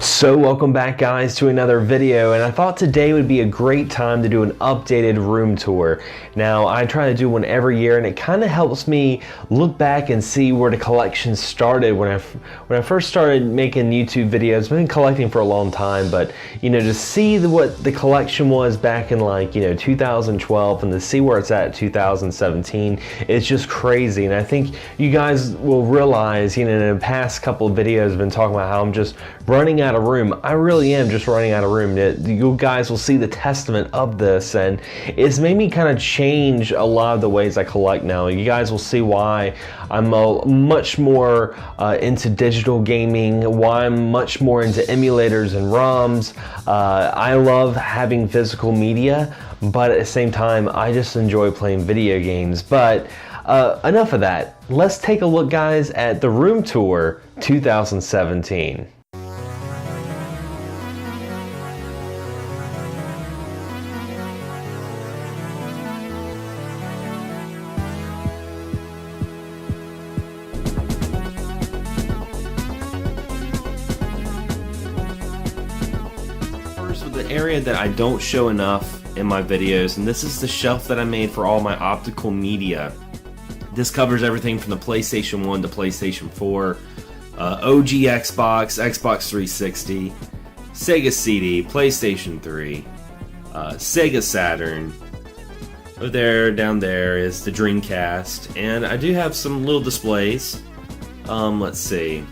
So welcome back guys to another video, and I thought today would be a great time to do an updated room tour. Now I try to do one every year, and it kind of helps me look back and see where the collection started when I first started making YouTube videos. I've been collecting for a long time, but to see what the collection was back in 2012 and to see where it's at 2017, it's just crazy. And I think you guys will realize, in the past couple of videos I've been talking about how I'm just running out of room. I really am just running out of room. You guys will see the testament of this, and it's made me kind of change a lot of the ways I collect now. You guys will see why I'm much more into digital gaming, why I'm much more into emulators and ROMs. I love having physical media, but at the same time, I just enjoy playing video games. But enough of that. Let's take a look, guys, at the Room Tour 2017. The area that I don't show enough in my videos, and this is the shelf that I made for all my optical media. This covers everything from the PlayStation 1 to PlayStation 4, OG Xbox, Xbox 360, Sega CD, PlayStation 3, Sega Saturn. Over there, down there is the Dreamcast, and I do have some little displays. Let's see.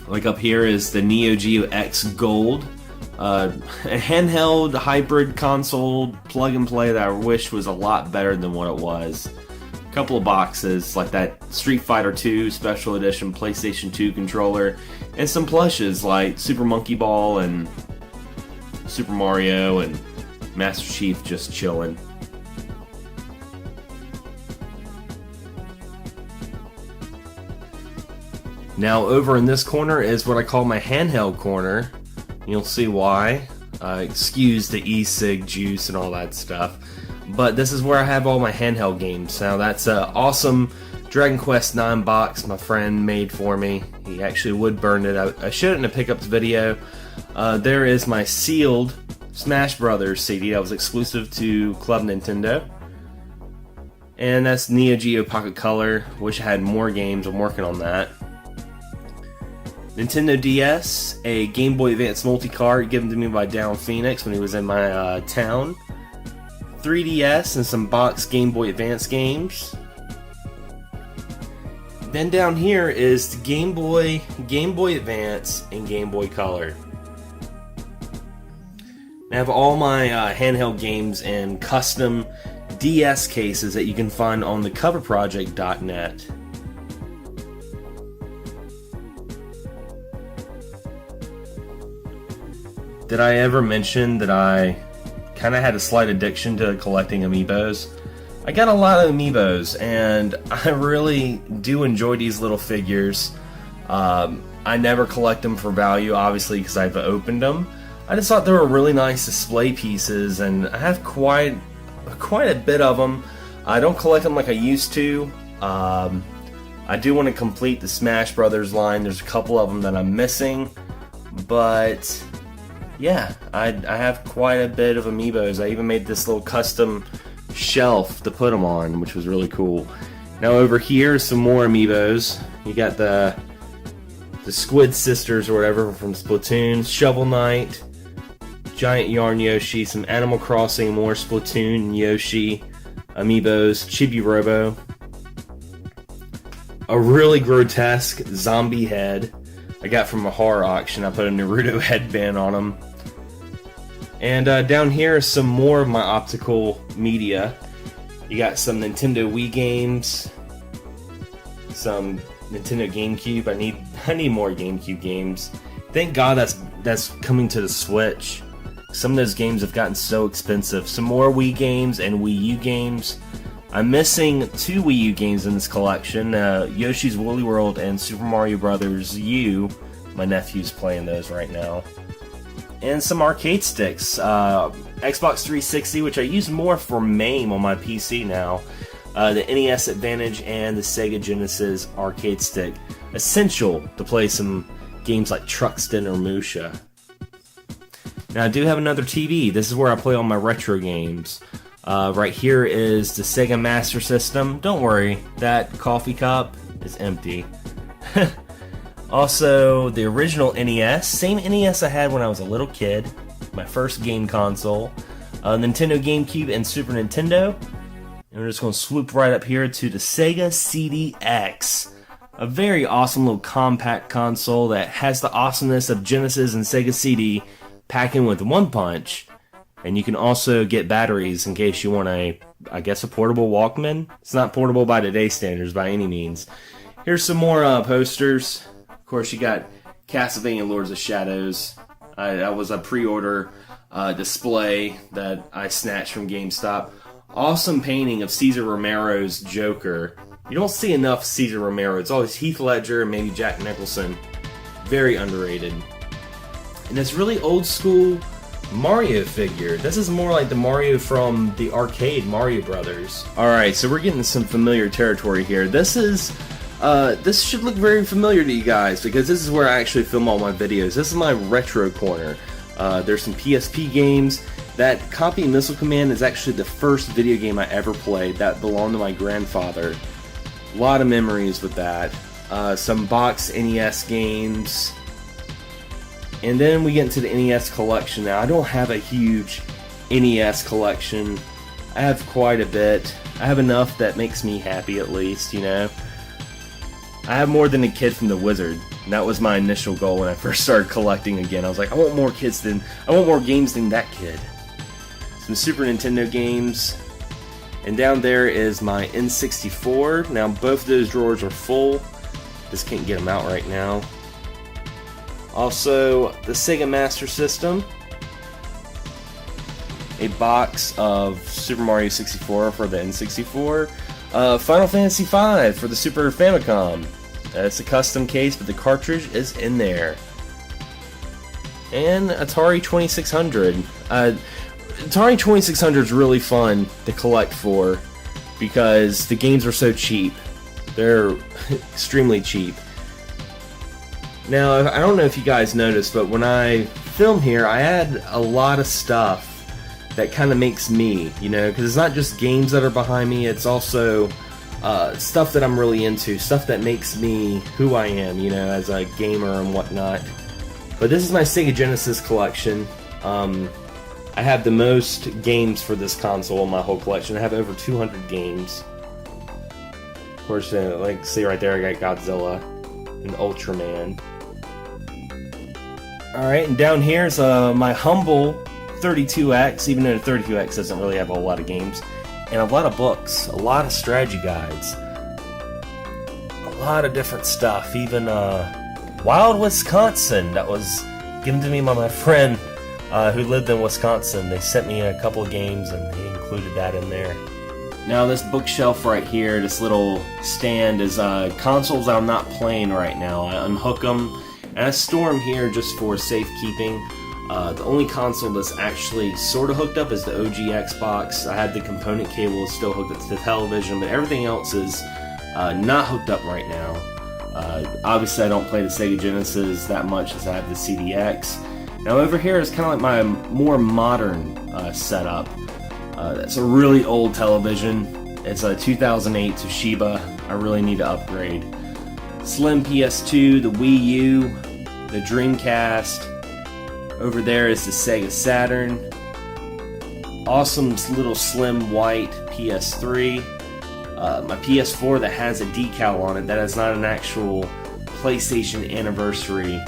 Like up here is the Neo Geo X Gold. A handheld hybrid console plug and play that I wish was a lot better than what it was. A couple of boxes like that Street Fighter 2 Special Edition PlayStation 2 controller, and some plushes like Super Monkey Ball and Super Mario and Master Chief just chilling. Now over in this corner is what I call my handheld corner. You'll see why. Excuse the e-cig juice and all that stuff. But this is where I have all my handheld games. Now that's an awesome Dragon Quest IX box my friend made for me. He actually wood burned it. I showed it in a pickups video. There is my sealed Smash Brothers CD that was exclusive to Club Nintendo. And that's Neo Geo Pocket Color. Wish I had more games. I'm working on that. Nintendo DS, a Game Boy Advance multi-card given to me by Down Phoenix when he was in my town. 3DS and some box Game Boy Advance games. Then down here is the Game Boy Advance, and Game Boy Color. I have all my handheld games in custom DS cases that you can find on thecoverproject.net. Did I ever mention that I kind of had a slight addiction to collecting Amiibos? I got a lot of Amiibos, and I really do enjoy these little figures. I never collect them for value, obviously, because I've opened them. I just thought they were really nice display pieces, and I have quite a bit of them. I don't collect them like I used to. I do want to complete the Smash Brothers line. There's a couple of them that I'm missing, but yeah, I have quite a bit of Amiibos. I even made this little custom shelf to put them on, which was really cool. Now over here, some more Amiibos. You got the Squid Sisters or whatever from Splatoon, Shovel Knight, Giant Yarn Yoshi, some Animal Crossing, more Splatoon Yoshi Amiibos, Chibi Robo, a really grotesque zombie head I got from a horror auction. I put a Naruto headband on him. And down here is some more of my optical media. You got some Nintendo Wii games, some Nintendo GameCube. I need more GameCube games. Thank God that's coming to the Switch. Some of those games have gotten so expensive. Some more Wii games and Wii U games. I'm missing 2 Wii U games in this collection, Yoshi's Woolly World and Super Mario Bros. U. My nephew's playing those right now. And some arcade sticks. Xbox 360, which I use more for MAME on my PC now. The NES Advantage and the Sega Genesis arcade stick. Essential to play some games like Truxton or Musha. Now I do have another TV. This is where I play all my retro games. Right here is the Sega Master System. Don't worry, that coffee cup is empty. Also, the original NES. Same NES I had when I was a little kid. My first game console. Nintendo GameCube and Super Nintendo. And we're just going to swoop right up here to the Sega CD-X. A very awesome little compact console that has the awesomeness of Genesis and Sega CD packed in with one punch. And you can also get batteries in case you want I guess a portable Walkman. It's not portable by today's standards by any means. Here's some more posters. Of course, you got Castlevania Lords of Shadows. That was a pre-order display that I snatched from GameStop. Awesome painting of Cesar Romero's Joker. You don't see enough Cesar Romero. It's always Heath Ledger and maybe Jack Nicholson. Very underrated. And this really old school Mario figure. This is more like the Mario from the arcade Mario Brothers. Alright, so we're getting some familiar territory here. This should look very familiar to you guys because this is where I actually film all my videos. This is my retro corner. There's some PSP games. That Copy Missile Command is actually the first video game I ever played that belonged to my grandfather. A lot of memories with that. Some box NES games. And then we get into the NES collection. Now, I don't have a huge NES collection. I have quite a bit. I have enough that makes me happy at least, you know. I have more than a kid from the Wizard. And that was my initial goal when I first started collecting again. I was like, I want more games than that kid. Some Super Nintendo games. And down there is my N64. Now both of those drawers are full. Just can't get them out right now. Also, the Sega Master System. A box of Super Mario 64 for the N64. Final Fantasy V for the Super Famicom. It's a custom case, but the cartridge is in there. And Atari 2600. Atari 2600 is really fun to collect for because the games are so cheap. They're extremely cheap. Now, I don't know if you guys noticed, but when I film here, I add a lot of stuff that kind of makes me, you know, because it's not just games that are behind me, it's also stuff that I'm really into, stuff that makes me who I am, you know, as a gamer and whatnot. But this is my Sega Genesis collection. I have the most games for this console in my whole collection. I have over 200 games. Of course, like, see right there, I got Godzilla and Ultraman. Alright, and down here is my humble 32X, even though the 32X doesn't really have a lot of games, and a lot of books, a lot of strategy guides, a lot of different stuff, even Wild Wisconsin, that was given to me by my friend who lived in Wisconsin. They sent me a couple of games and he included that in there. Now this bookshelf right here, this little stand, is consoles that I'm not playing right now. I unhook them and I store them here just for safekeeping. The only console that's actually sort of hooked up is the OG Xbox. I had the component cable still hooked up to the television, but everything else is not hooked up right now. Obviously I don't play the Sega Genesis that much as I have the CD-X. Now over here is kind of like my more modern setup. That's a really old television. It's a 2008 Toshiba. I really need to upgrade. Slim PS2, the Wii U, the Dreamcast. Over there is the Sega Saturn. Awesome little slim white PS3. My PS4 that has a decal on it. That is not an actual PlayStation Anniversary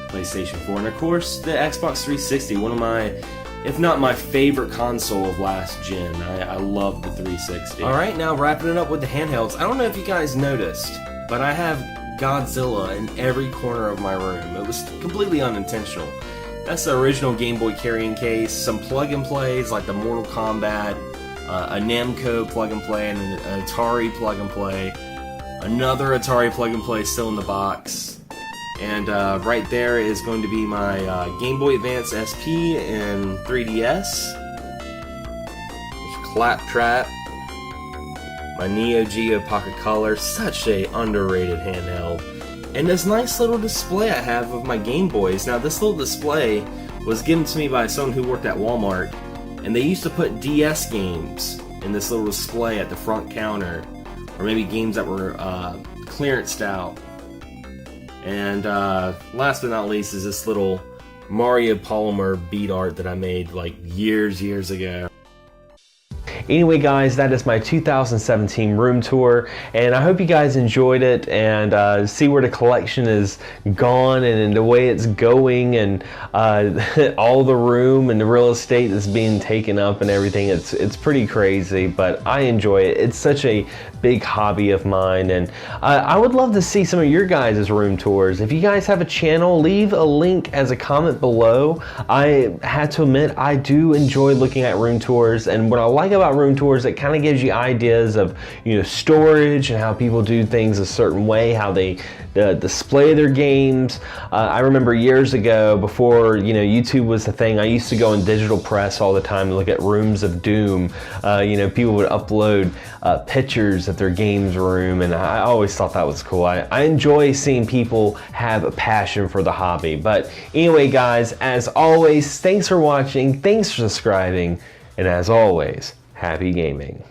PlayStation 4. And of course, the Xbox 360, one of my, if not my favorite console of last gen. I love the 360. Alright, now wrapping it up with the handhelds. I don't know if you guys noticed, but I have Godzilla in every corner of my room. It was completely unintentional. That's the original Game Boy carrying case, some plug-and-plays like the Mortal Kombat, a Namco plug-and-play, and an Atari plug-and-play, another Atari plug-and-play still in the box, and right there is going to be my Game Boy Advance SP and 3DS, Claptrap, my Neo Geo Pocket Color, such a underrated handheld. and this nice little display I have of my Game Boys. Now this little display was given to me by someone who worked at Walmart, and they used to put DS games in this little display at the front counter, or maybe games that were clearanced out. And last but not least is this little Mario polymer bead art that I made like years ago. Anyway guys, that is my 2017 room tour, and I hope you guys enjoyed it and see where the collection is gone and the way it's going, and all the room and the real estate that's being taken up and everything. It's pretty crazy, but I enjoy it. It's such a big hobby of mine, and I would love to see some of your guys' room tours. If you guys have a channel, leave a link as a comment below. I had to admit, I do enjoy looking at room tours, and what I like about room tours, it kind of gives you ideas of, you know, storage and how people do things a certain way, how they display their games. I remember years ago, before, you know, YouTube was the thing, I used to go in digital press all the time to look at rooms of doom. You know, people would upload pictures of their games room, and I always thought that was cool. I enjoy seeing people have a passion for the hobby. But anyway guys, as always, thanks for watching, thanks for subscribing, and as always, happy gaming.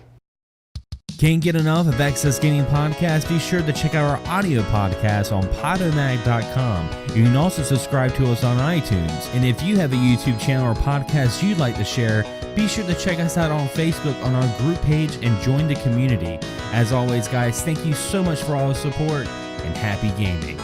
Can't get enough of Excess Gaming Podcast? Be sure to check out our audio podcast on podomatic.com. You can also subscribe to us on iTunes. And if you have a YouTube channel or podcast you'd like to share, be sure to check us out on Facebook on our group page and join the community. As always guys, thank you so much for all the support, and happy gaming.